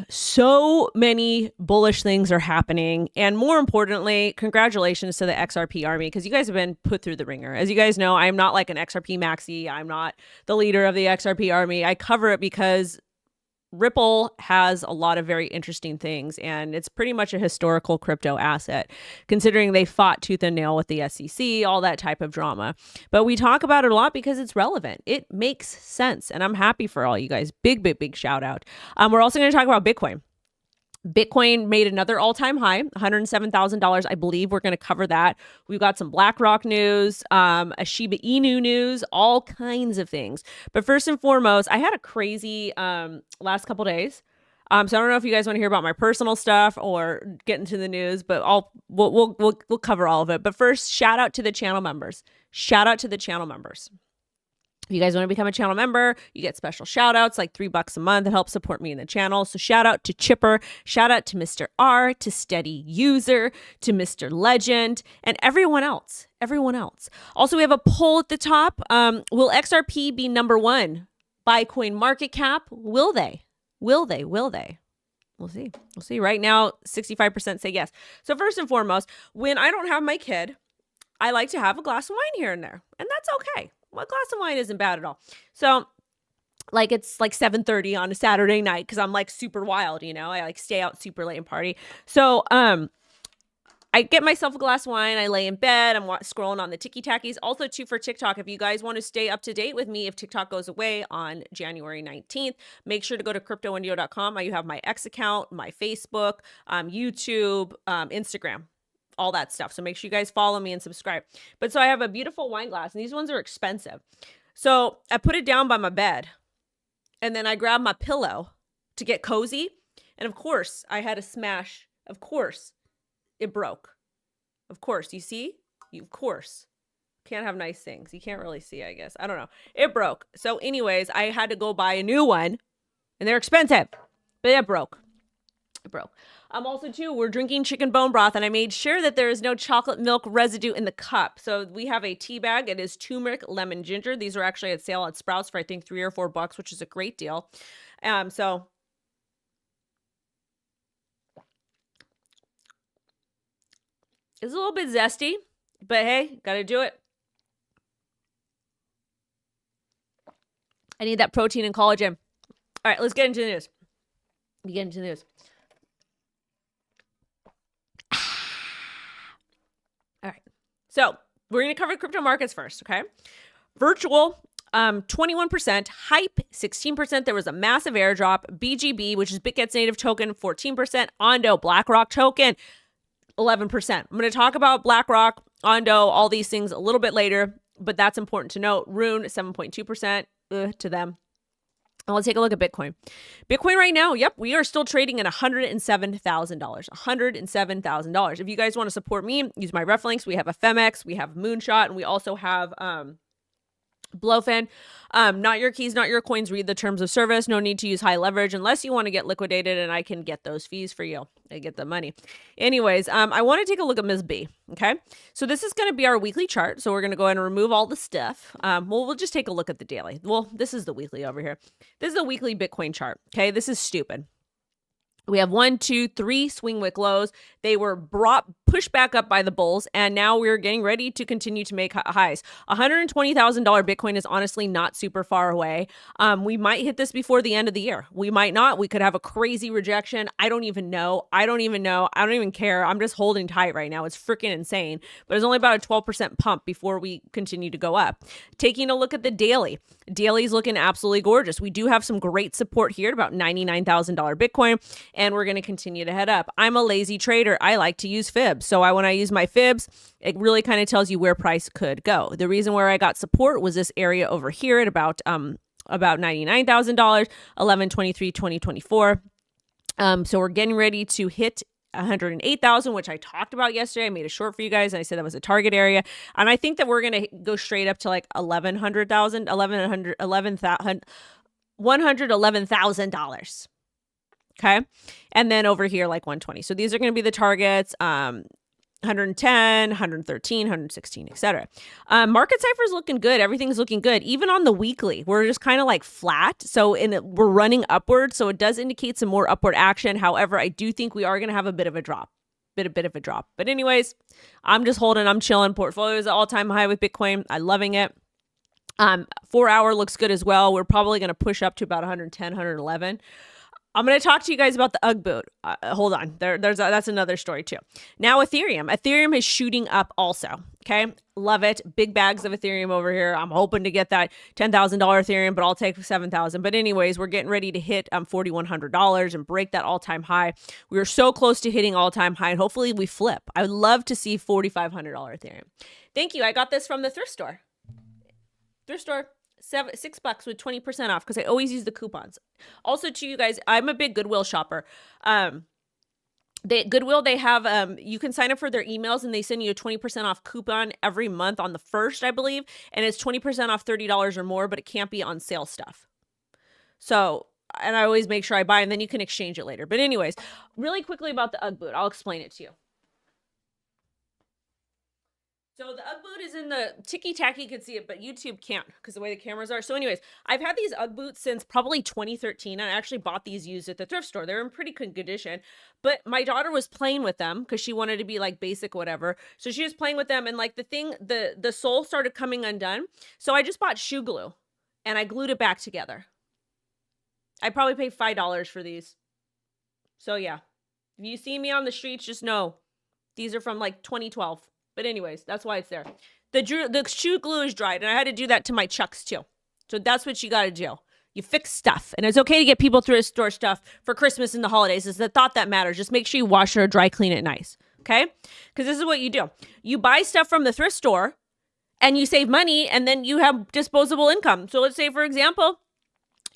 So many bullish things are happening. And more importantly, congratulations to the XRP army, because you guys have been put through the ringer. As you guys know, I'm not like an XRP maxi. I'm not the leader of the XRP army. I cover it because Ripple has a lot of very interesting things, and it's pretty much a historical crypto asset, considering they fought tooth and nail with the SEC, all that type of drama. But we talk about it a lot because it's relevant. It makes sense, and I'm happy for all you guys. Big shout out. We're also going to talk about Bitcoin. Bitcoin made another all-time high, $107,000. I believe we're going to cover that. We've got some BlackRock news, a Shiba Inu news, all kinds of things. But first and foremost, I had a crazy last couple days. So I don't know if you guys want to hear about my personal stuff or get into the news, but we'll cover all of it. But first, shout out to the channel members. Shout out to the channel members. If you guys want to become a channel member, you get special shout outs, like $3 a month. It helps support me in the channel. So shout out to Chipper, shout out to Mr. R, to Steady User, to Mr. Legend, and everyone else. Also, we have a poll at the top. Will XRP be #1 by coin market cap? Will they? We'll see. Right now, 65% say yes. So first and foremost, when I don't have my kid, I like to have a glass of wine here and there, and that's okay. Well, a glass of wine isn't bad at all. So like it's like 7:30 on a Saturday night because I'm like super wild, you know, I like stay out super late and party. So I get myself a glass of wine, I lay in bed, I'm scrolling on the ticky-tackies. Also too, for TikTok, if you guys want to stay up to date with me, if TikTok goes away on January 19th, make sure to go to CryptoWendyO.com. You have my X account, my Facebook, YouTube, Instagram, all that stuff. So make sure you guys follow me and subscribe. But so I have a beautiful wine glass, and these ones are expensive. So I put it down by my bed, and then I grab my pillow to get cozy. And of course, I had a smash. Of course, it broke. Of course, you see? Of course. Can't have nice things. You can't really see, I guess. I don't know. It broke. So anyways, I had to go buy a new one, and they're expensive, but it broke. Also too, we're drinking chicken bone broth, and I made sure that there is no chocolate milk residue in the cup. So we have a tea bag. It is turmeric, lemon, ginger. These are actually at sale at Sprouts for I think $3 or $4, which is a great deal. So it's a little bit zesty, but hey, gotta do it. I need that protein and collagen. All right, let's get into the news. All right, so we're going to cover crypto markets first, okay? Virtual, 21%, hype, 16%. There was a massive airdrop. BGB, which is BitGet's native token, 14%. ONDO, BlackRock token, 11%. I'm going to talk about BlackRock, ONDO, all these things a little bit later, but that's important to note. Rune, 7.2% to them. Now let's take a look at Bitcoin. Bitcoin right now, yep, we are still trading at $107,000. $107,000. If you guys want to support me, use my ref links. We have a FEMX, we have Moonshot, and we also have Blowfin. Not your keys, not your coins. Read the terms of service. No need to use high leverage unless you want to get liquidated, and I can get those fees for you. I get the money. Anyways, I want to take a look at Ms. B. Okay, so this is going to be our weekly chart. So we're going to go ahead and remove all the stuff. We'll just take a look at the daily. Well, this is the weekly over here. This is the weekly Bitcoin chart. Okay, this is stupid. We have 1, 2, 3 swing wick lows. They were pushed back up by the bulls, and now we're getting ready to continue to make highs. $120,000 Bitcoin is honestly not super far away. We might hit this before the end of the year. We might not. We could have a crazy rejection. I don't even know. I don't even care. I'm just holding tight right now. It's freaking insane. But it's only about a 12% pump before we continue to go up. Taking a look at the daily. Daily's looking absolutely gorgeous. We do have some great support here at about $99,000 Bitcoin, and we're going to continue to head up. I'm a lazy trader. I like to use fibs. So when I use my fibs, it really kind of tells you where price could go. The reason where I got support was this area over here at about $99,000, 11/23/2024. So we're getting ready to hit 108,000, which I talked about yesterday. I made a short for you guys, and I said that was a target area. And I think that we're going to go straight up to like $111,000. Okay. And then over here, like 120. So these are going to be the targets. 110, 113, 116, etc. Market cipher is looking good. Everything's looking good. Even on the weekly, we're just kind of like flat. So we're running upward. So it does indicate some more upward action. However, I do think we are going to have a bit of a drop. Bit of a drop. But anyways, I'm just holding. I'm chilling. Portfolio is at all-time high with Bitcoin. I'm loving it. 4 hour looks good as well. We're probably going to push up to about 110, 111. I'm going to talk to you guys about the UGG boot. Hold on. That's another story too. Now Ethereum. Ethereum is shooting up also. Okay. Love it. Big bags of Ethereum over here. I'm hoping to get that $10,000 Ethereum, but I'll take $7,000. But anyways, we're getting ready to hit $4,100 and break that all-time high. We are so close to hitting all-time high, and hopefully we flip. I would love to see $4,500 Ethereum. Thank you. I got this from the thrift store. $6 with 20% off because I always use the coupons. Also, to you guys, I'm a big Goodwill shopper. Goodwill, they have, you can sign up for their emails and they send you a 20% off coupon every month on the 1st, I believe. And it's 20% off $30 or more, but it can't be on sale stuff. So, and I always make sure I buy and then you can exchange it later. But anyways, really quickly about the UGG boot. I'll explain it to you. So the UGG boot is in the ticky-tacky, you can see it, but YouTube can't because the way the cameras are. So anyways, I've had these UGG boots since probably 2013. I actually bought these used at the thrift store. They're in pretty good condition, but my daughter was playing with them because she wanted to be like basic, whatever. So she was playing with them and like the sole started coming undone. So I just bought shoe glue and I glued it back together. I probably paid $5 for these. So yeah, if you see me on the streets, just know these are from like 2012. But anyways, that's why it's there. The shoe glue is dried, and I had to do that to my Chucks too. So that's what you got to do. You fix stuff. And it's okay to get people through a store stuff for Christmas and the holidays. It's the thought that matters. Just make sure you wash it or dry clean it nice. Okay? Because this is what you do. You buy stuff from the thrift store, and you save money, and then you have disposable income. So let's say, for example,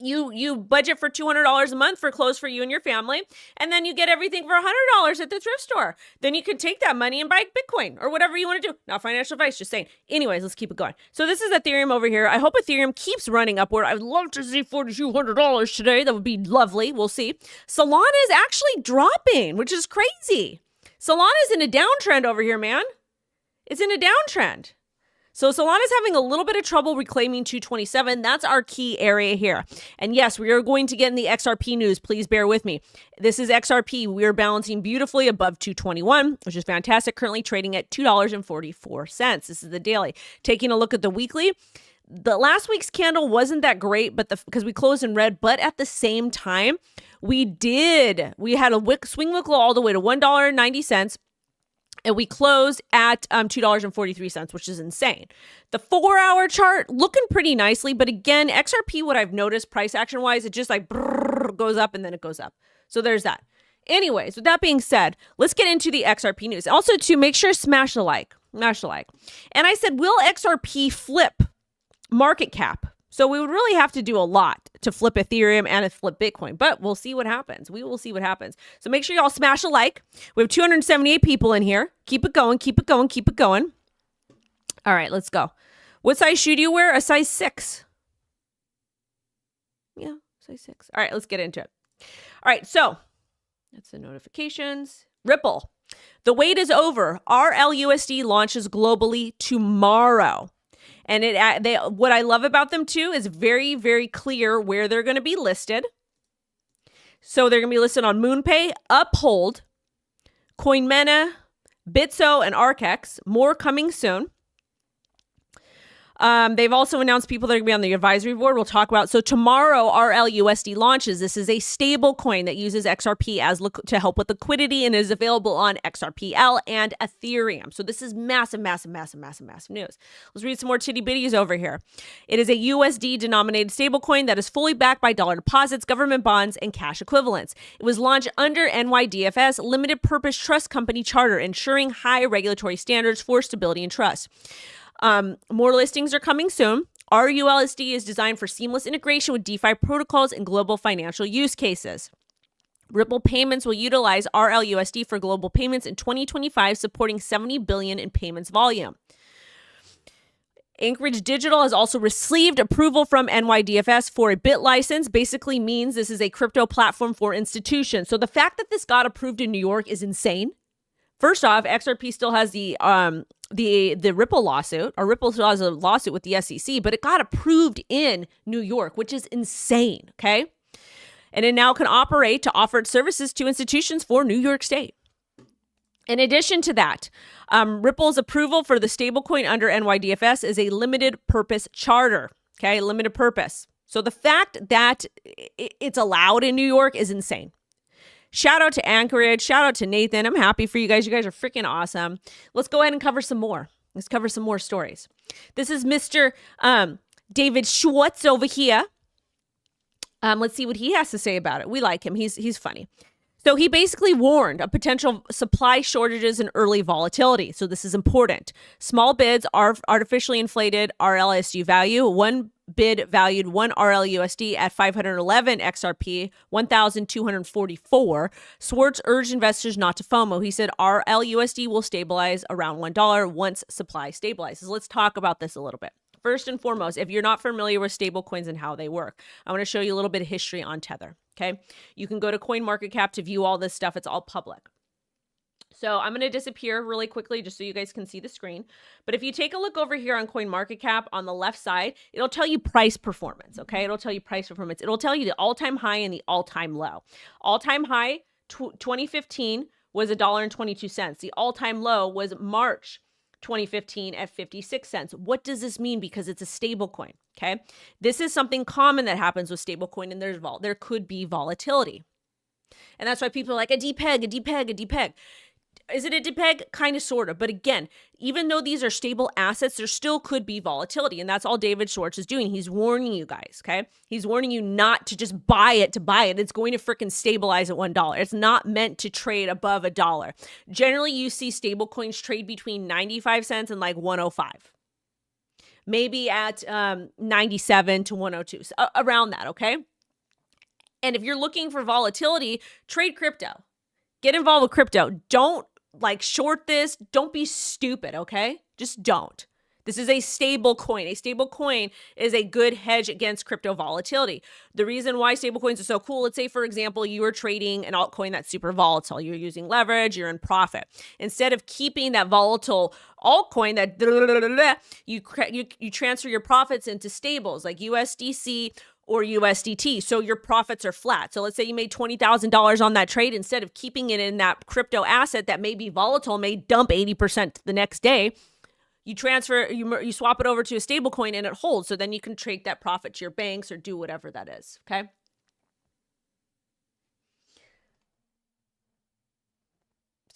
you budget for $200 a month for clothes for you and your family, and then you get everything for $100 at the thrift store. Then you could take that money and buy Bitcoin or whatever you want to do. Not financial advice, just saying. Anyways, let's keep it going. So this is Ethereum over here. I hope Ethereum keeps running upward. I'd love to see $4,200 today. That would be lovely. We'll see. Solana is actually dropping, which is crazy. Solana is in a downtrend over here, man. It's in a downtrend. So Solana's having a little bit of trouble reclaiming 227. That's our key area here. And yes, we are going to get in the XRP news. Please bear with me. This is XRP. We are balancing beautifully above 221, which is fantastic. Currently trading at $2.44. This is the daily. Taking a look at the weekly. The last week's candle wasn't that great, but because we closed in red, but at the same time, we had a swing look low all the way to $1.90. And we closed at $2.43, which is insane. The 4-hour chart looking pretty nicely. But again, XRP, what I've noticed price action wise, it just like goes up and then it goes up. So there's that. Anyways, with that being said, let's get into the XRP news. Also, to make sure, smash the like. And I said, will XRP flip market cap? So we would really have to do a lot to flip Ethereum and flip Bitcoin, but we'll see what happens. We will see what happens. So make sure y'all smash a like. We have 278 people in here. Keep it going, keep it going, keep it going. All right, let's go. What size shoe do you wear? A size 6. Yeah, size 6. All right, let's get into it. All right, so that's the notifications. Ripple. The wait is over. RLUSD launches globally tomorrow. And what I love about them too is very, very clear where they're going to be listed. So they're going to be listed on MoonPay, Uphold, CoinMena, Bitso, and ArcX. More coming soon. They've also announced people that are going to be on the advisory board. We'll talk about. So tomorrow, RLUSD launches. This is a stable coin that uses XRP to help with liquidity and is available on XRPL and Ethereum. So this is massive, massive, massive, massive, massive news. Let's read some more titty bitties over here. It is a USD denominated stable coin that is fully backed by dollar deposits, government bonds, and cash equivalents. It was launched under NYDFS Limited Purpose Trust Company Charter, ensuring high regulatory standards for stability and trust. More listings are coming soon. RULSD is designed for seamless integration with DeFi protocols and global financial use cases. Ripple Payments will utilize RLUSD for global payments in 2025, supporting $70 billion in payments volume. Anchorage Digital has also received approval from NYDFS for a BIT license. Basically means this is a crypto platform for institutions. So the fact that this got approved in New York is insane. First off, XRP still has the Ripple lawsuit, or Ripple still has a lawsuit with the SEC, but it got approved in New York, which is insane, okay? And it now can operate to offer its services to institutions for New York State. In addition to that, Ripple's approval for the stablecoin under NYDFS is a limited purpose charter, okay? Limited purpose. So the fact that it's allowed in New York is insane. Shout out to Anchorage. Shout out to Nathan. I'm happy for you guys. You guys are freaking awesome. Let's go ahead and cover some more. Let's cover some more stories. This is Mr. David Schwartz over here. Let's see what he has to say about it. We like him. He's funny. So he basically warned of potential supply shortages and early volatility. So this is important. Small bids are artificially inflated RLUSD value. One bid valued one RLUSD at 511 XRP, 1,244. Schwartz urged investors not to FOMO. He said RLUSD will stabilize around $1 once supply stabilizes. Let's talk about this a little bit. First and foremost, if you're not familiar with stablecoins and how they work, I want to show you a little bit of history on Tether, okay? You can go to CoinMarketCap to view all this stuff. It's all public. So I'm going to disappear really quickly just so you guys can see the screen. But if you take a look over here on CoinMarketCap on the left side, it'll tell you price performance, okay? It'll tell you price performance. It'll tell you the all-time high and the all-time low. All-time high, 2015 was $1.22. The all-time low was March 2015 at 56 cents. What does this mean? Because it's a stable coin, okay? This is something common that happens with stablecoin, and there could be volatility. And that's why people are like, a depeg, a depeg, a depeg. Is it a depeg? Kind of, sort of. But again, even though these are stable assets, there still could be volatility. And that's all David Schwartz is doing. He's warning you guys, okay? He's warning you not to just buy it to buy it. It's going to freaking stabilize at $1. It's not meant to trade above $1. Generally, you see stable coins trade between 95 cents and like 105. Maybe at 97 to 102, so around that, okay? And if you're looking for volatility, trade crypto. Get involved with crypto. Don't like short this. Don't be stupid, okay? Just don't. This is a stable coin. A stable coin is a good hedge against crypto volatility. The reason why stable coins are so cool, let's say, for example, you are trading an altcoin that's super volatile. You're using leverage, you're in profit. Instead of keeping that volatile altcoin, that you transfer your profits into stables like USDC or USDT. So your profits are flat. So let's say you made $20,000 on that trade. Instead of keeping it in that crypto asset that may be volatile, may dump 80% the next day, you transfer, you swap it over to a stable coin and it holds. So then you can take that profit to your banks or do whatever that is. Okay.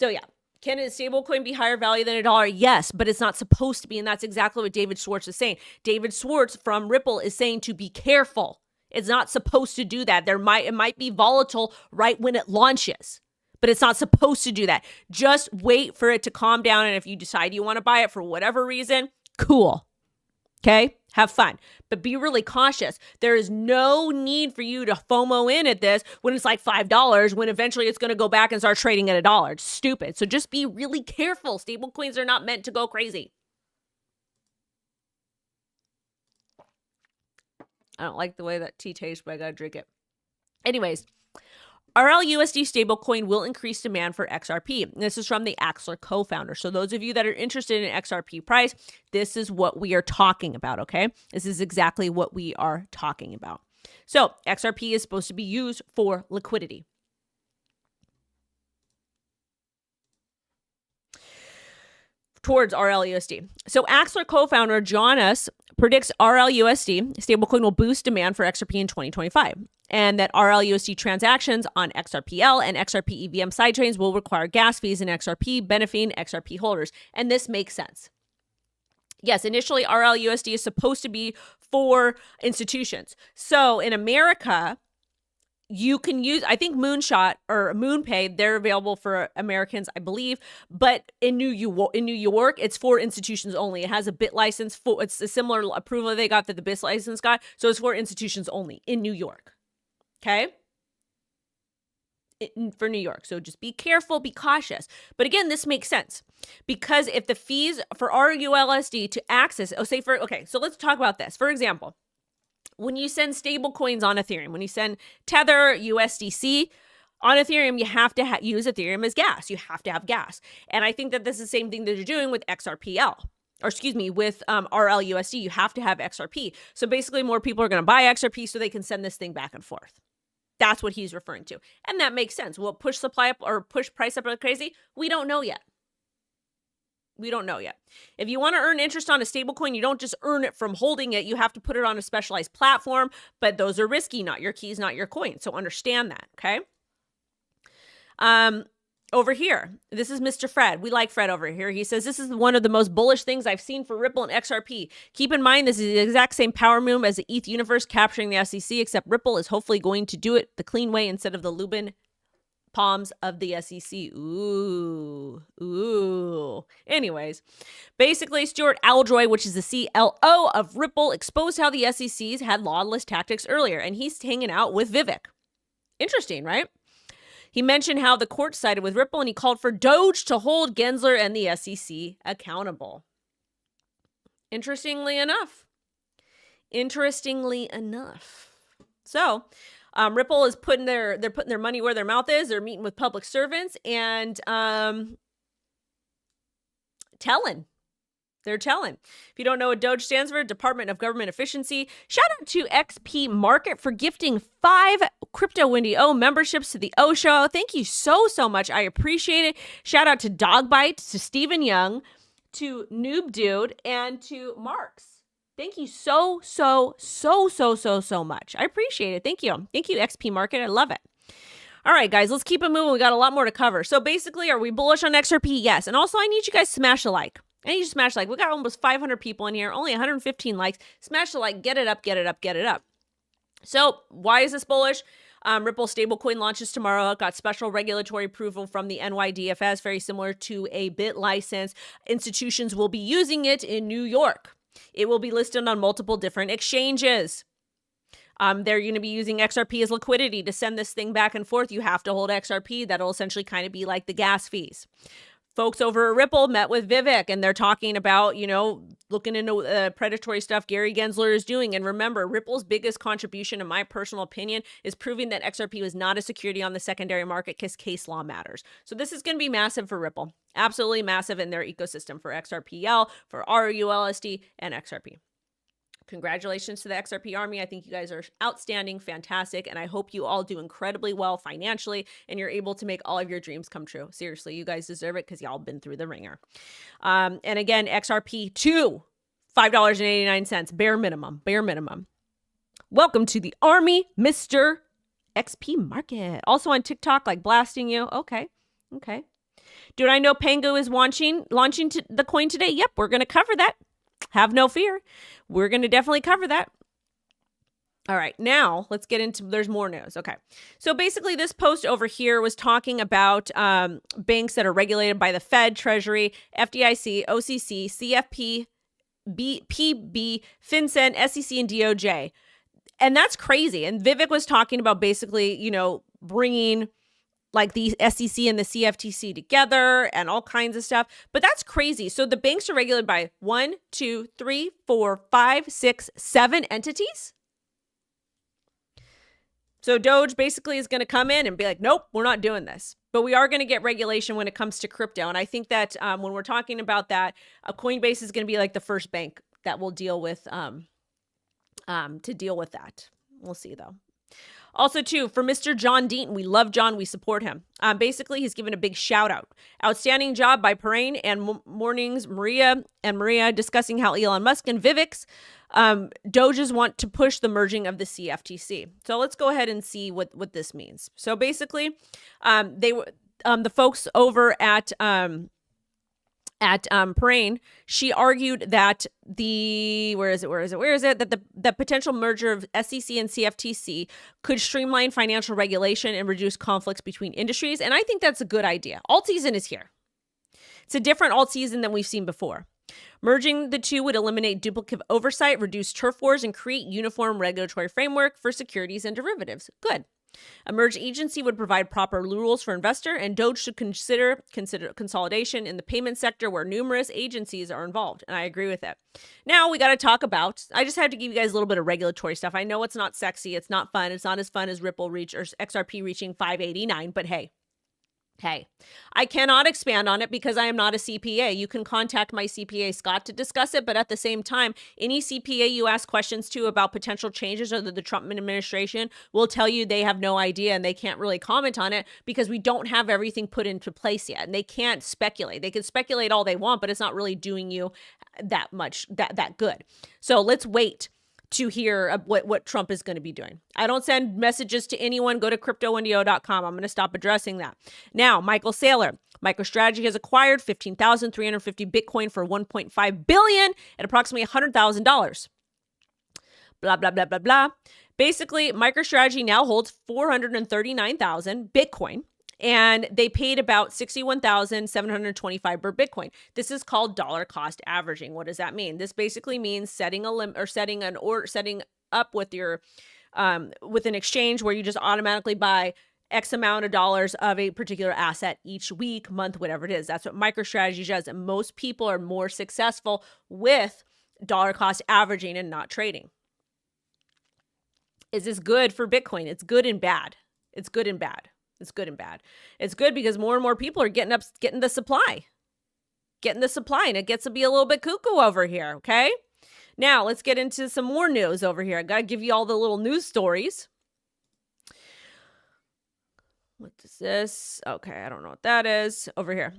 So yeah. Can a stable coin be higher value than $1? Yes, but it's not supposed to be. And that's exactly what David Schwartz is saying. David Schwartz from Ripple is saying to be careful. It's not supposed to do that. It might be volatile right when it launches, but it's not supposed to do that. Just wait for it to calm down. And if you decide you want to buy it for whatever reason, cool. Okay, have fun, but be really cautious. There is no need for you to FOMO in at this when it's like $5, when eventually it's going to go back and start trading at $1. It's stupid. So just be really careful. Stable coins are not meant to go crazy. I don't like the way that tea tastes, but I got to drink it. Anyways, RLUSD stablecoin will increase demand for XRP. This is from the Axler co-founder. So those of you that are interested in XRP price, this is what we are talking about, okay? This is exactly what we are talking about. So XRP is supposed to be used for liquidity. Towards RLUSD. So Axler co-founder Jonas predicts RLUSD stablecoin will boost demand for XRP in 2025, and that RLUSD transactions on XRPL and XRP EVM sidechains will require gas fees in XRP, benefiting XRP holders. And this makes sense. Yes, initially RLUSD is supposed to be for institutions. So in America, you can use, I think Moonshot or MoonPay, they're available for Americans, I believe. But in New York, it's for institutions only. It has a BIT license. It's a similar approval they got that the BIT license got. So it's for institutions only in New York. Okay? For New York. So just be careful, be cautious. But again, this makes sense. Because if the fees for RLUSD to access, so let's talk about this. For example, when you send stable coins on Ethereum, when you send Tether, USDC, On Ethereum, you have to use Ethereum as gas. You have to have gas. And I think that this is the same thing that they're doing with XRPL. Or excuse me, with RLUSD, you have to have XRP. So basically more people are going to buy XRP so they can send this thing back and forth. That's what he's referring to. And that makes sense. Will it push supply up or push price up like crazy? We don't know yet. We don't know yet. If you want to earn interest on a stablecoin, you don't just earn it from holding it. You have to put it on a specialized platform, but those are risky, not your keys, not your coin. So understand that, okay? Over here, this is Mr. Fred. We like Fred over here. He says, this is one of the most bullish things I've seen for Ripple and XRP. Keep in mind, this is the exact same power move as the ETH universe capturing the SEC, except Ripple is hopefully going to do it the clean way instead of the Lubin palms of the SEC. Ooh. Anyways, basically, Stuart Aljoy, which is the CLO of Ripple, exposed how the SECs had lawless tactics earlier, and he's hanging out with Vivek. Interesting, right? He mentioned how the court sided with Ripple, and he called for Doge to hold Gensler and the SEC accountable. Interestingly enough. So, Ripple is putting their money where their mouth is. They're meeting with public servants and They're telling. If you don't know what Doge stands for, Department of Government Efficiency. Shout out to XP Market for gifting 5 CryptoWendyO memberships to the O Show. Thank you so much. I appreciate it. Shout out to Dogbite, to Stephen Young, to Noob Dude, and to Marks. Thank you so much. I appreciate it. Thank you. Thank you, XP Market. I love it. All right, guys, let's keep it moving. We got a lot more to cover. So basically, are we bullish on XRP? Yes. And also, I need you guys to smash a like. I need you to smash a like. We got almost 500 people in here, only 115 likes. Smash the like, get it up. So why is this bullish? Ripple stablecoin launches tomorrow. It got special regulatory approval from the NYDFS, very similar to a BIT license. Institutions will be using it in New York. It will be listed on multiple different exchanges. They're going to be using XRP as liquidity to send this thing back and forth. You have to hold XRP. That'll essentially kind of be like the gas fees. Folks over at Ripple met with Vivek, and they're talking about, looking into predatory stuff Gary Gensler is doing. And remember, Ripple's biggest contribution, in my personal opinion, is proving that XRP was not a security on the secondary market because case law matters. So this is going to be massive for Ripple. Absolutely massive in their ecosystem for XRPL, for RLUSD, and XRP. Congratulations to the XRP Army. I think you guys are outstanding, fantastic, and I hope you all do incredibly well financially and you're able to make all of your dreams come true. Seriously, you guys deserve it because y'all been through the ringer. And again, XRP to $5.89, bare minimum. Welcome to the Army, Mr. XP Market. Also on TikTok, like blasting you. Okay. Dude, I know Pango is launching the coin today. Yep, we're going to cover that. Have no fear. We're going to definitely cover that. All right, now let's get into, there's more news. Okay. So basically this post over here was talking about banks that are regulated by the Fed, Treasury, FDIC, OCC, CFP, PB, FinCEN, SEC, and DOJ. And that's crazy. And Vivek was talking about basically, bringing like the SEC and the CFTC together and all kinds of stuff. But that's crazy. So the banks are regulated by 1, 2, 3, 4, 5, 6, 7 entities. So Doge basically is going to come in and be like, nope, we're not doing this. But we are going to get regulation when it comes to crypto. And I think that when we're talking about that, Coinbase is going to be like the first bank that will deal with that. We'll see though. Also, too, for Mr. John Deaton, we love John, we support him. Basically, he's given a big shout out. Outstanding job by Parain and Mornings, Maria discussing how Elon Musk and Vivek's Doges want to push the merging of the CFTC. So let's go ahead and see what this means. So basically, they were the folks over at Parain, she argued that that the potential merger of SEC and CFTC could streamline financial regulation and reduce conflicts between industries. And I think that's a good idea. Alt season is here. It's a different alt season than we've seen before. Merging the two would eliminate duplicate oversight, reduce turf wars, and create uniform regulatory framework for securities and derivatives. Good. A merged agency would provide proper rules for investor, and Doge should consider consolidation in the payment sector where numerous agencies are involved. And I agree with it. Now we got to talk about, I just have to give you guys a little bit of regulatory stuff. I know it's not sexy. It's not fun. It's not as fun as Ripple reach or XRP reaching 589, but hey, I cannot expand on it because I am not a CPA. You can contact my CPA, Scott, to discuss it. But at the same time, any CPA you ask questions to about potential changes under the Trump administration will tell you they have no idea and they can't really comment on it because we don't have everything put into place yet. And they can't speculate. They can speculate all they want, but it's not really doing you that much, that good. So let's wait to hear what Trump is going to be doing. I don't send messages to anyone. Go to CryptoWendyO.com. I'm going to stop addressing that. Now, Michael Saylor, Microstrategy has acquired 15,350 Bitcoin for $1.5 billion at approximately $100,000. Blah, blah, blah, blah, blah. Basically, Microstrategy now holds 439,000 Bitcoin. And they paid about $61,725 per Bitcoin. This is called dollar cost averaging. What does that mean? This basically means setting up with your with an exchange where you just automatically buy X amount of dollars of a particular asset each week, month, whatever it is. That's what MicroStrategy does. And most people are more successful with dollar cost averaging and not trading. Is this good for Bitcoin? It's good and bad. It's good and bad. It's good and bad. It's good because more and more people are getting the supply, and it gets to be a little bit cuckoo over here. Okay. Now let's get into some more news over here. I got to give you all the little news stories. What is this? Okay. I don't know what that is over here.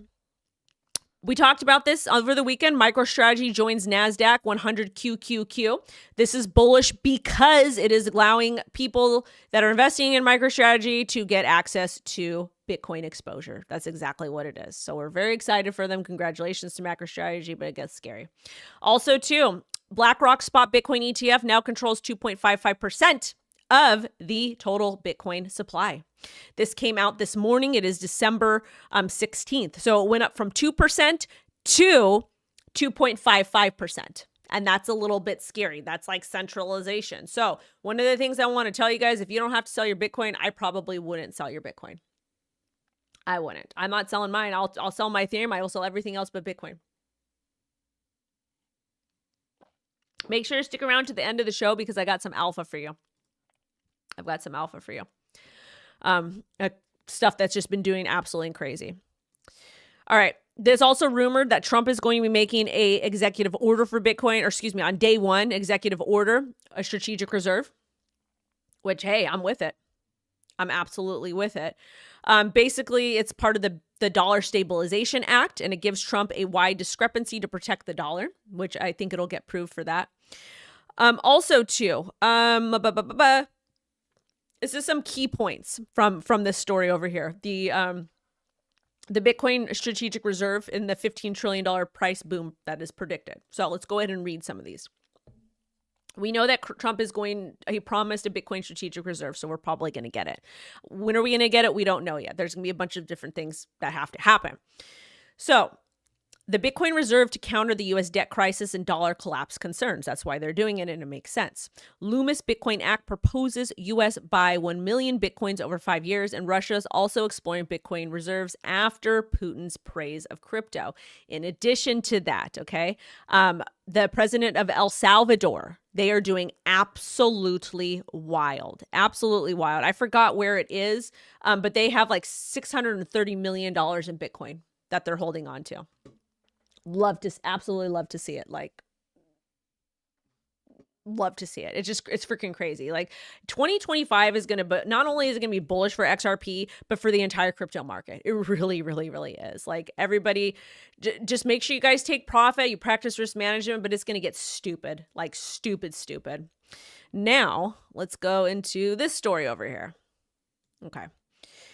We talked about this over the weekend. MicroStrategy joins NASDAQ 100 QQQ. This is bullish because it is allowing people that are investing in MicroStrategy to get access to Bitcoin exposure. That's exactly what it is. So we're very excited for them. Congratulations to MicroStrategy, but it gets scary. Also, too, BlackRock Spot Bitcoin ETF now controls 2.55% of the total Bitcoin supply. This came out this morning. It is December 16th. So it went up from 2% to 2.55%. And that's a little bit scary. That's like centralization. So one of the things I want to tell you guys, if you don't have to sell your Bitcoin, I probably wouldn't sell your Bitcoin. I wouldn't. I'm not selling mine. I'll sell my Ethereum. I will sell everything else but Bitcoin. Make sure to stick around to the end of the show because I got some alpha for you. I've got some alpha for you. Stuff that's just been doing absolutely crazy. All right. There's also rumored that Trump is going to be making a executive order for Bitcoin, or excuse me, on day one, executive order, a strategic reserve, which, hey, I'm with it. I'm absolutely with it. Basically, it's part of the Dollar Stabilization Act, and it gives Trump a wide discrepancy to protect the dollar, which I think it'll get proved for that. Also, too, this is some key points from this story over here. The Bitcoin strategic reserve in the $15 trillion price boom that is predicted. So let's go ahead and read some of these. We know that Trump he promised a Bitcoin strategic reserve, so we're probably going to get it. When are we going to get it? We don't know yet. There's going to be a bunch of different things that have to happen. So the Bitcoin reserve to counter the U.S. debt crisis and dollar collapse concerns. That's why they're doing it, and it makes sense. Loomis Bitcoin Act proposes U.S. buy 1 million Bitcoins over 5 years, and Russia is also exploring Bitcoin reserves after Putin's praise of crypto. In addition to that, okay, the president of El Salvador, they are doing absolutely wild. Absolutely wild. I forgot where it is, but they have like $630 million in Bitcoin that they're holding on to. Absolutely love to see it. Like, love to see it. It's freaking crazy. Like 2025 is going to, not only is it going to be bullish for XRP, but for the entire crypto market. It really, really, really is. Like everybody, just make sure you guys take profit, you practice risk management, but it's going to get stupid, like stupid. Now let's go into this story over here. Okay.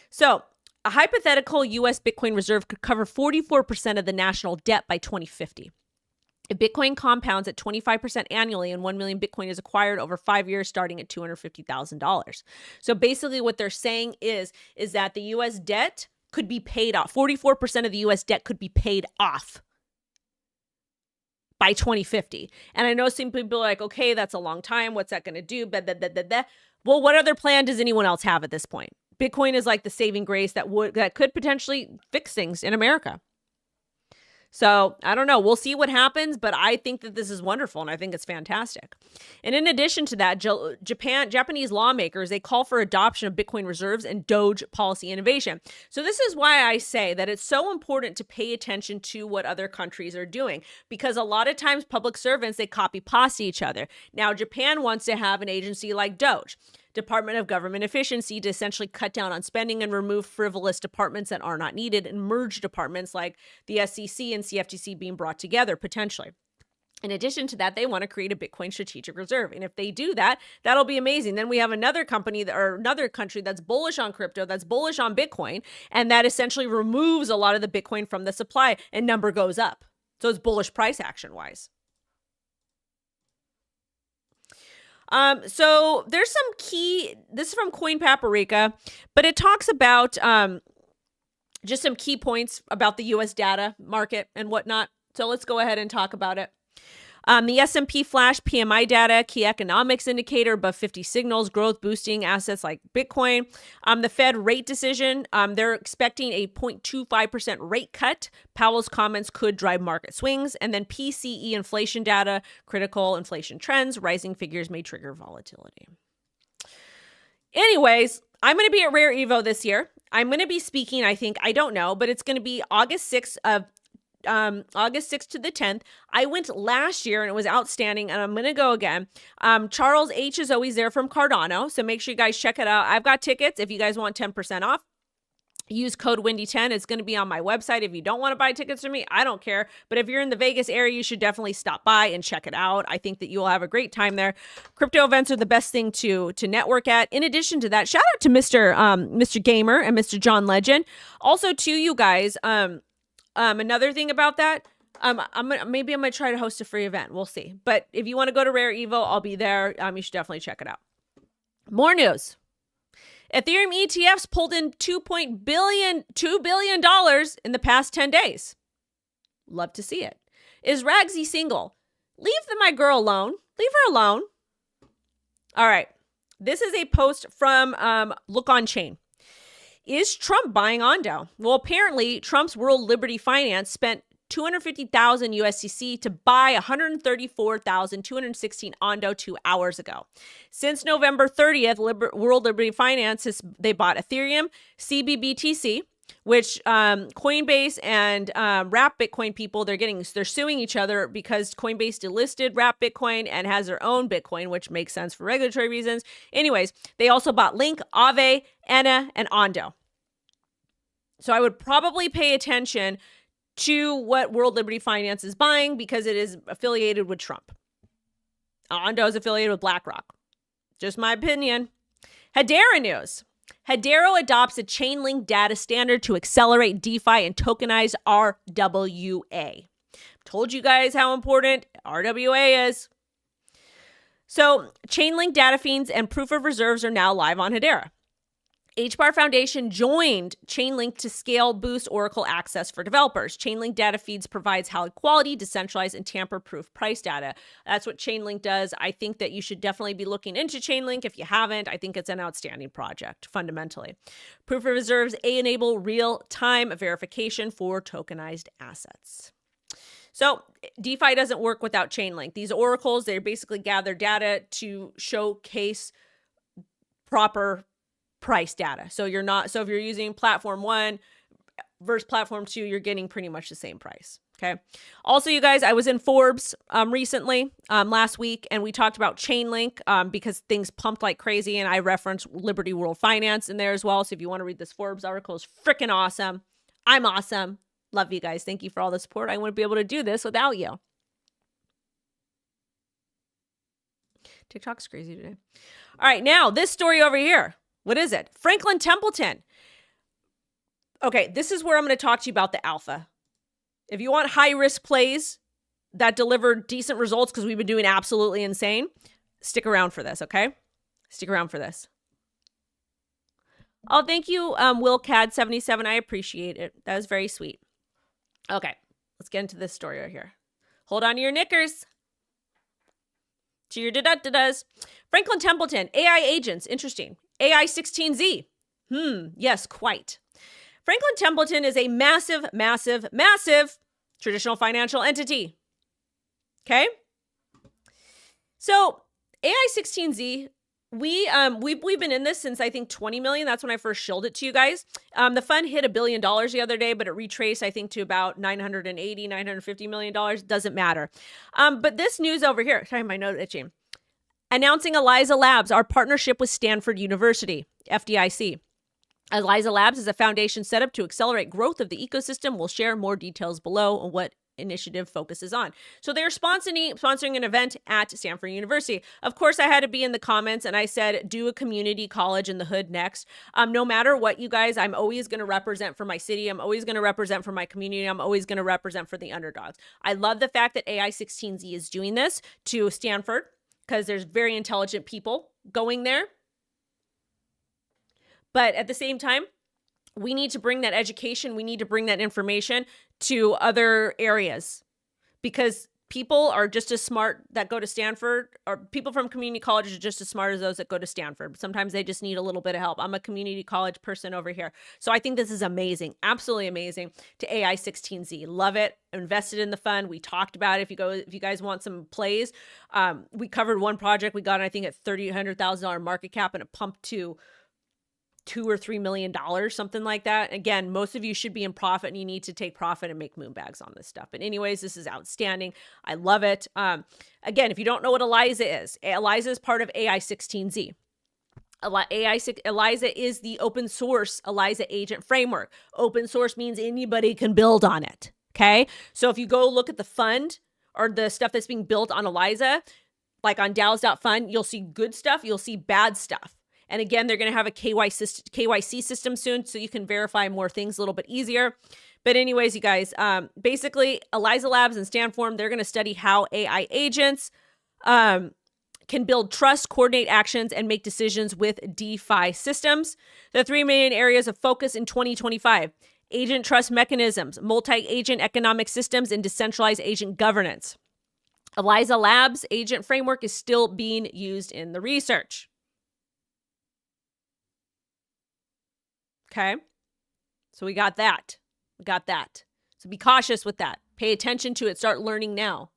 So a hypothetical U.S. Bitcoin reserve could cover 44% of the national debt by 2050. If Bitcoin compounds at 25% annually and 1 million Bitcoin is acquired over 5 years, starting at $250,000. So basically what they're saying is that the U.S. debt could be paid off. 44% of the U.S. debt could be paid off by 2050. And I know some people are like, okay, that's a long time. What's that going to do? Well, what other plan does anyone else have at this point? Bitcoin is like the saving grace that could potentially fix things in America. So I don't know. We'll see what happens, but I think that this is wonderful and I think it's fantastic. And in addition to that, Japanese lawmakers, they call for adoption of Bitcoin reserves and doge policy innovation. So this is why I say that it's so important to pay attention to what other countries are doing, because a lot of times public servants, they copy pasta each other. Now, Japan wants to have an agency like Doge, Department of Government Efficiency, to essentially cut down on spending and remove frivolous departments that are not needed and merge departments like the SEC and CFTC being brought together potentially. In addition to that, they want to create a Bitcoin strategic reserve. And if they do that, that'll be amazing. Then we have another company or another country that's bullish on crypto, that's bullish on Bitcoin, and that essentially removes a lot of the Bitcoin from the supply and number goes up. So it's bullish price action wise. So there's some key, this is from Coin Paprika, but it talks about just some key points about the US data market and whatnot. So let's go ahead and talk about it. The S&P Flash PMI data, key economics indicator above 50 signals, growth boosting assets like Bitcoin. The Fed rate decision, they're expecting a 0.25% rate cut. Powell's comments could drive market swings. And then PCE inflation data, critical inflation trends, rising figures may trigger volatility. Anyways, I'm going to be at Rare Evo this year. I'm going to be speaking, I think, I don't know, but it's going to be August 6th to the 10th. I went last year and it was outstanding, and I'm going to go again. Charles H is always there from Cardano, so make sure you guys check it out. I've got tickets if you guys want 10% off. Use code Wendy10. It's going to be on my website. If you don't want to buy tickets from me, I don't care. But if you're in the Vegas area, you should definitely stop by and check it out. I think that you will have a great time there. Crypto events are the best thing to network at. In addition to that, shout out to Mr. Gamer and Mr. John Legend. Also to you guys, another thing about that, maybe I'm gonna try to host a free event. We'll see. But if you want to go to Rare Evo, I'll be there. You should definitely check it out. More news. Ethereum ETFs pulled in $2 billion in the past 10 days. Love to see it. Is Ragsy single? Leave my girl alone. Leave her alone. All right. This is a post from Look On Chain. Is Trump buying ONDO? Well, apparently Trump's World Liberty Finance spent $250,000 USDC to buy 134,216 ONDO 2 hours ago. Since November 30th, World Liberty Finance, they bought Ethereum, CBBTC, which Coinbase and Wrap Bitcoin people, they're suing each other because Coinbase delisted Wrap Bitcoin and has their own Bitcoin, which makes sense for regulatory reasons. Anyways, they also bought Link, Aave, Enna, and ONDO. So I would probably pay attention to what World Liberty Finance is buying because it is affiliated with Trump. ONDO is affiliated with BlackRock. Just my opinion. Hedera news. Hedera adopts a Chainlink data standard to accelerate DeFi and tokenize RWA. Told you guys how important RWA is. So Chainlink data feeds and proof of reserves are now live on Hedera. HBAR Foundation joined Chainlink to scale boost Oracle access for developers. Chainlink data feeds provides high quality, decentralized, and tamper-proof price data. That's what Chainlink does. I think that you should definitely be looking into Chainlink. If you haven't, I think it's an outstanding project, fundamentally. Proof of reserves enable real-time verification for tokenized assets. So DeFi doesn't work without Chainlink. These oracles, they basically gather data to showcase proper price data. So if you're using platform 1 versus platform 2, you're getting pretty much the same price. Okay. Also, you guys, I was in Forbes recently, last week, and we talked about Chainlink because things pumped like crazy, and I referenced Liberty World Finance in there as well. So if you want to read this Forbes article, it's freaking awesome. I'm awesome. Love you guys. Thank you for all the support. I wouldn't be able to do this without you. TikTok's crazy today. All right, now this story over here. What is it? Franklin Templeton. Okay, this is where I'm going to talk to you about the alpha. If you want high-risk plays that deliver decent results, because we've been doing absolutely insane, stick around for this, okay? Stick around for this. Oh, thank you, WillCAD77. I appreciate it. That was very sweet. Okay, let's get into this story right here. Hold on to your knickers. To your da-da-da-das. Franklin Templeton, AI agents, interesting. AI 16Z. Yes, quite. Franklin Templeton is a massive, massive, massive traditional financial entity. Okay? So AI 16Z, we've been in this since I think 20 million. That's when I first shilled it to you guys. The fund hit $1 billion the other day, but it retraced I think to about $950 million. Doesn't matter. But this news over here, sorry, my nose itching. Announcing Eliza Labs, our partnership with Stanford University, FDIC. Eliza Labs is a foundation set up to accelerate growth of the ecosystem. We'll share more details below on what initiative focuses on. So they're sponsoring an event at Stanford University. Of course, I had to be in the comments and I said, do a community college in the hood next. No matter what, you guys, I'm always going to represent for my city. I'm always going to represent for my community. I'm always going to represent for the underdogs. I love the fact that AI 16Z is doing this to Stanford because there's very intelligent people going there. But at the same time, we need to bring that education, we need to bring that information to other areas because people are just as smart that go to Stanford, or people from community colleges are just as smart as those that go to Stanford. Sometimes they just need a little bit of help. I'm a community college person over here. So I think this is amazing, absolutely amazing to AI 16Z. Love it. Invested in the fund. We talked about it. If you guys want some plays, we covered one project. We got it, I think, at $100,000 market cap and it pumped to $2 or $3 million, something like that. Again, most of you should be in profit and you need to take profit and make moonbags on this stuff. But anyways, this is outstanding. I love it. Again, if you don't know what Eliza is part of AI 16Z. Eliza is the open source Eliza agent framework. Open source means anybody can build on it. Okay. So if you go look at the fund or the stuff that's being built on Eliza, like on DAOs.fund, you'll see good stuff. You'll see bad stuff. And again, they're going to have a KYC system soon, so you can verify more things a little bit easier. But anyways, you guys, basically, Eliza Labs and Stanford, they're going to study how AI agents can build trust, coordinate actions, and make decisions with DeFi systems. The 3 main areas of focus in 2025: agent trust mechanisms, multi-agent economic systems, and decentralized agent governance. Eliza Labs agent framework is still being used in the research. Okay, so we got that. So be cautious with that. Pay attention to it. Start learning now.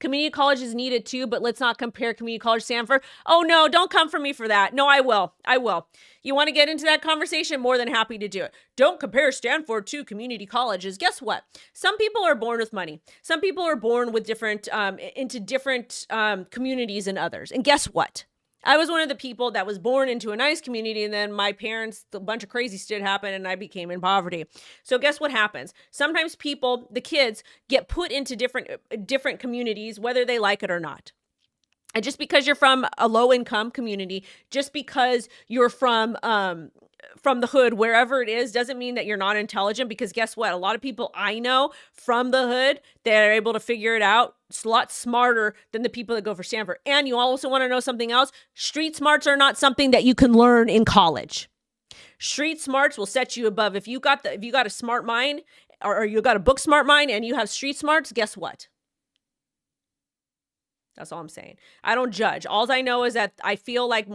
Community college is needed too, but let's not compare community college to Stanford. Oh no, don't come for me for that. No, I will. You want to get into that conversation? More than happy to do it. Don't compare Stanford to community colleges. Guess what? Some people are born with money. Some people are born with different, into different communities than others. And guess what? I was one of the people that was born into a nice community, and then my parents, a bunch of crazy shit happened, and I became in poverty. So guess what happens? Sometimes people, the kids, get put into different communities, whether they like it or not. And just because you're from a low-income community, just because you're from the hood, wherever it is, doesn't mean that you're not intelligent, because guess what? A lot of people I know from the hood, they're able to figure it out. It's a lot smarter than the people that go for Stanford. And you also want to know something else? Street smarts are not something that you can learn in college. Street smarts will set you above. If you got a smart mind, or you got a book smart mind and you have street smarts, guess what? That's all I'm saying. I don't judge. All I know is that I feel like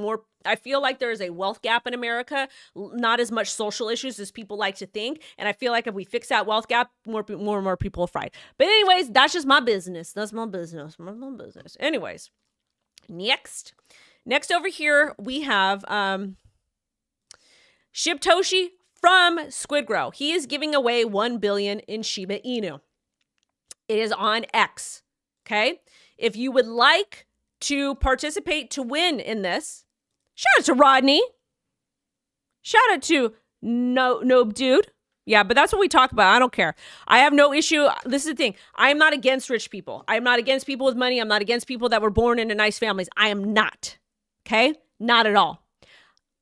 there is a wealth gap in America, not as much social issues as people like to think. And I feel like if we fix that wealth gap, more and more people will thrive. But anyways, that's just my business. That's my business. My business. Anyways, next over here, we have Shibtoshi from SQUIDGROW. He is giving away 1 billion in Shiba Inu. It is on X. Okay. If you would like to participate to win in this, shout out to Rodney. Shout out to Nope Dude. Yeah, but that's what we talk about. I don't care. I have no issue. This is the thing. I am not against rich people. I am not against people with money. I'm not against people that were born into nice families. I am not. Okay? Not at all.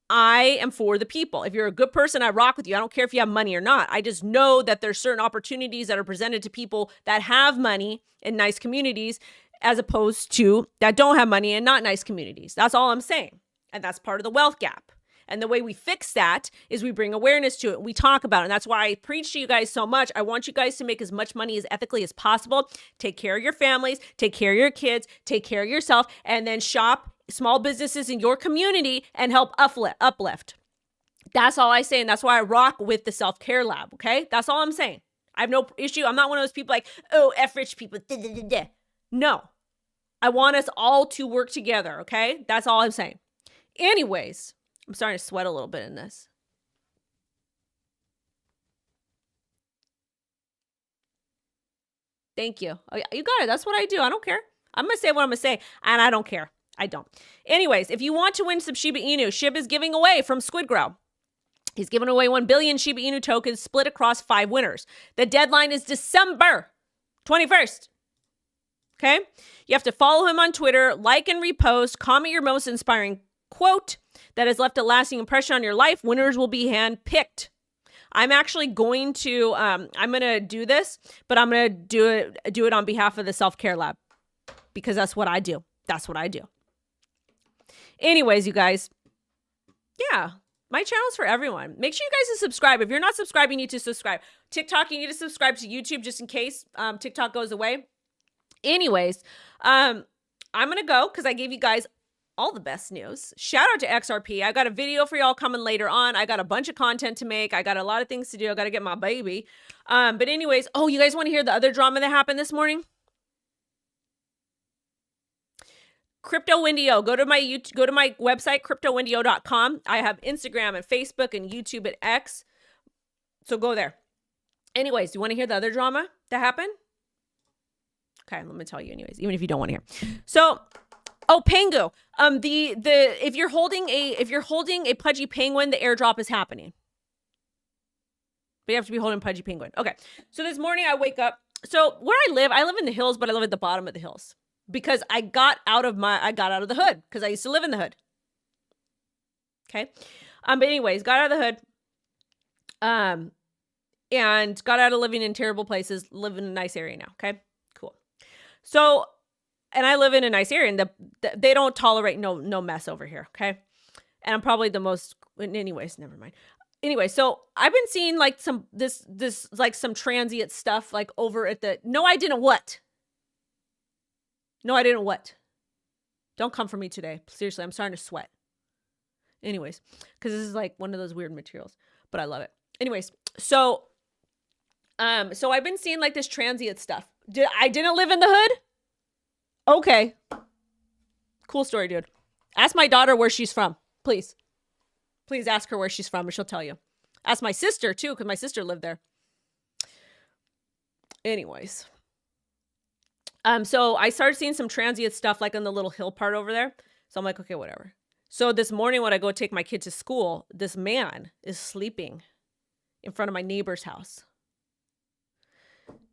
I am for the people. If you're a good person, I rock with you. I don't care if you have money or not. I just know that there's certain opportunities that are presented to people that have money in nice communities as opposed to that don't have money and not nice communities. That's all I'm saying. And that's part of the wealth gap. And the way we fix that is we bring awareness to it. We talk about it. And that's why I preach to you guys so much. I want you guys to make as much money as ethically as possible. Take care of your families, take care of your kids, take care of yourself, and then shop small businesses in your community and help uplift. That's all I say. And that's why I rock with the self-care lab. Okay. That's all I'm saying. I have no issue. I'm not one of those people like, oh, F rich people. No, I want us all to work together. Okay. That's all I'm saying. Anyways, I'm starting to sweat a little bit in this. Thank you. Oh, yeah, you got it. That's what I do. I don't care. I'm going to say what I'm going to say, and I don't care. I don't. Anyways, if you want to win some Shiba Inu, SHIB is giving away from SQUIDGROW. He's giving away 1 billion Shiba Inu tokens split across 5 winners. The deadline is December 21st. Okay? You have to follow him on Twitter, like and repost, comment your most inspiring quote that has left a lasting impression on your life. Winners will be handpicked. I'm actually going to, I'm going to do this, but I'm going to do it on behalf of the self-care lab because that's what I do. That's what I do. Anyways, you guys, yeah, my channel's for everyone. Make sure you guys subscribe. If you're not subscribed, you need to subscribe. TikTok, you need to subscribe to YouTube just in case TikTok goes away. Anyways, I'm going to go because I gave you guys all the best news. Shout out to XRP. I got a video for y'all coming later on. I got a bunch of content to make. I got a lot of things to do. I got to get my baby. But anyways, oh, you guys want to hear the other drama that happened this morning? CryptoWendyO. Go to my website, cryptowendyO.com. I have Instagram and Facebook and YouTube and X. So go there. Anyways, do you want to hear the other drama that happened? Okay, let me tell you anyways, even if you don't want to hear. So, oh, Pengu. If you're holding a Pudgy Penguin, the airdrop is happening. But you have to be holding Pudgy Penguin. Okay. So this morning I wake up. So where I live in the hills, but I live at the bottom of the hills because I got out of the hood because I used to live in the hood. Okay. But anyways, got out of the hood. And got out of living in terrible places, live in a nice area now. Okay. Cool. So, and I live in a nice area and they don't tolerate no mess over here. Okay. And I'm probably the most, anyways, never mind. Anyway, so I've been seeing like some transient stuff like over at the, no, I didn't what? Don't come for me today. Seriously, I'm starting to sweat. Anyways, because this is like one of those weird materials, but I love it. Anyways, so I've been seeing like this transient stuff. I didn't live in the hood? Okay. Cool story, dude. Ask my daughter where she's from, please. Please ask her where she's from and she'll tell you. Ask my sister too, because my sister lived there. Anyways. So I started seeing some transient stuff like on the little hill part over there. So I'm like, okay, whatever. So this morning when I go take my kid to school, this man is sleeping in front of my neighbor's house.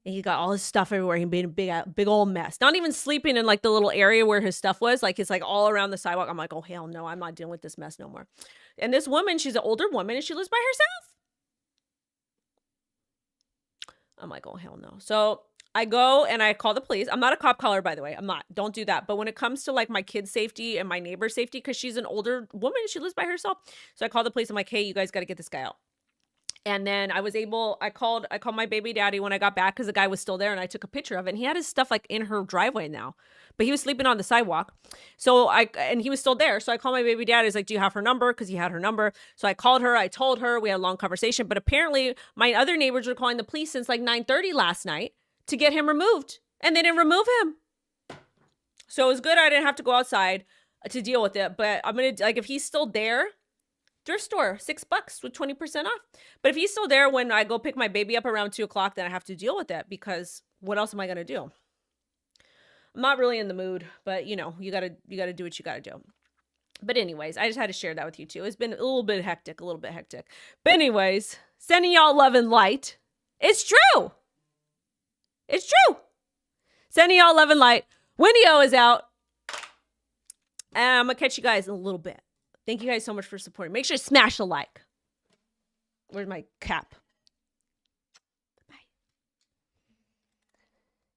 And he got all his stuff everywhere. He made a big old mess. Not even sleeping in like the little area where his stuff was. Like it's like all around the sidewalk. I'm like, oh, hell no. I'm not dealing with this mess no more. And this woman, she's an older woman and she lives by herself. I'm like, oh, hell no. So I go and I call the police. I'm not a cop caller, by the way. I'm not. Don't do that. But when it comes to like my kid's safety and my neighbor's safety, because she's an older woman, she lives by herself. So I call the police. I'm like, hey, you guys got to get this guy out. And then I called my baby daddy when I got back because the guy was still there and I took a picture of it. And he had his stuff like in her driveway now, but he was sleeping on the sidewalk. And he was still there. So I called my baby daddy. He's like, do you have her number? Because he had her number. So I called her. I told her. We had a long conversation. But apparently my other neighbors were calling the police since like 9:30 last night to get him removed. And they didn't remove him. So it was good. I didn't have to go outside to deal with it. But I'm going to, like, if he's still there, thrift store, $6 with 20% off. But if he's still there when I go pick my baby up around 2:00, then I have to deal with it because what else am I going to do? I'm not really in the mood, but you know, you got to do what you got to do. But anyways, I just had to share that with you too. It's been a little bit hectic. But anyways, sending y'all love and light. It's true. Sending y'all love and light. WendyO is out. And I'm going to catch you guys in a little bit. Thank you guys so much for supporting. Make sure to smash the like. Where's my cap? Bye.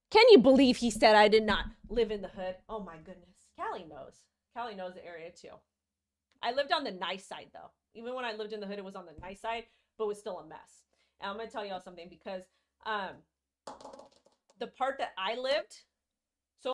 Can you believe he said I did not live in the hood? Oh my goodness. Callie knows. Callie knows the area too. I lived on the nice side though. Even when I lived in the hood, it was on the nice side, but it was still a mess. And I'm going to tell y'all something because the part that I lived